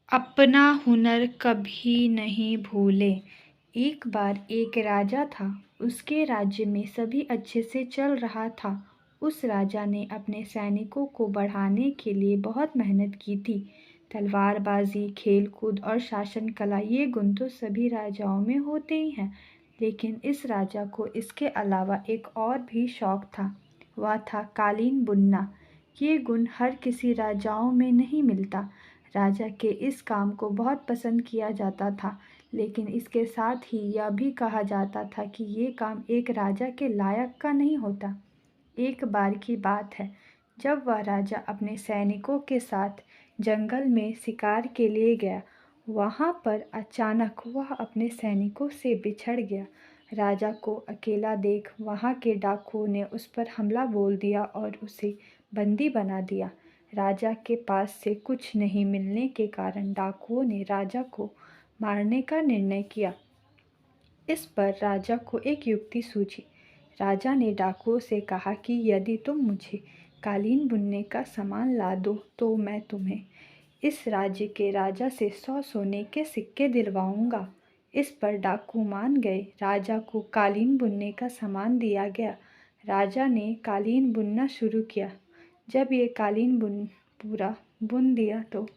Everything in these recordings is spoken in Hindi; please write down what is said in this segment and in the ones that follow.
अपना हुनर कभी नहीं भूले। एक बार एक राजा था। उसके राज्य में सभी अच्छे से चल रहा था। उस राजा ने अपने सैनिकों को बढ़ाने के लिए बहुत मेहनत की थी। तलवारबाजी, खेलकूद और शासन कला, ये गुण तो सभी राजाओं में होते ही हैं। लेकिन इस राजा को इसके अलावा एक और भी शौक था। वह था कालीन बुनना। ये गुण हर किसी राजाओं में नहीं मिलता। राजा के इस काम को बहुत पसंद किया जाता था, लेकिन इसके साथ ही यह भी कहा जाता था कि ये काम एक राजा के लायक का नहीं होता। एक बार की बात है, जब वह राजा अपने सैनिकों के साथ जंगल में शिकार के लिए गया। वहाँ पर अचानक वह अपने सैनिकों से बिछड़ गया। राजा को अकेला देख वहाँ के डाकुओं ने उस पर हमला बोल दिया और उसे बंदी बना दिया। राजा के पास से कुछ नहीं मिलने के कारण डाकुओं ने राजा को मारने का निर्णय किया। इस पर राजा को एक युक्ति सूझी। राजा ने डाकुओं से कहा कि यदि तुम मुझे कालीन बुनने का सामान ला दो तो मैं तुम्हें इस राज्य के राजा से 100 सोने के सिक्के दिलवाऊंगा। इस पर डाकू मान गए। राजा को कालीन बुनने का सामान दिया गया। राजा ने कालीन बुनना शुरू किया। जब ये कालीन पूरा बुन दिया तो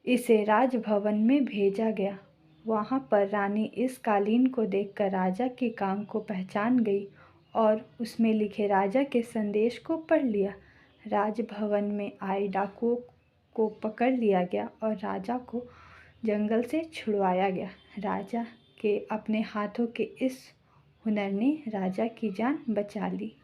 इसे राजभवन में भेजा गया। वहाँ पर रानी इस कालीन को देखकर राजा के काम को पहचान गई और उसमें लिखे राजा के संदेश को पढ़ लिया। राजभवन में आए डाकुओं को पकड़ लिया गया और राजा को जंगल से छुड़वाया गया। राजा के अपने हाथों के इस हुनर ने राजा की जान बचा ली।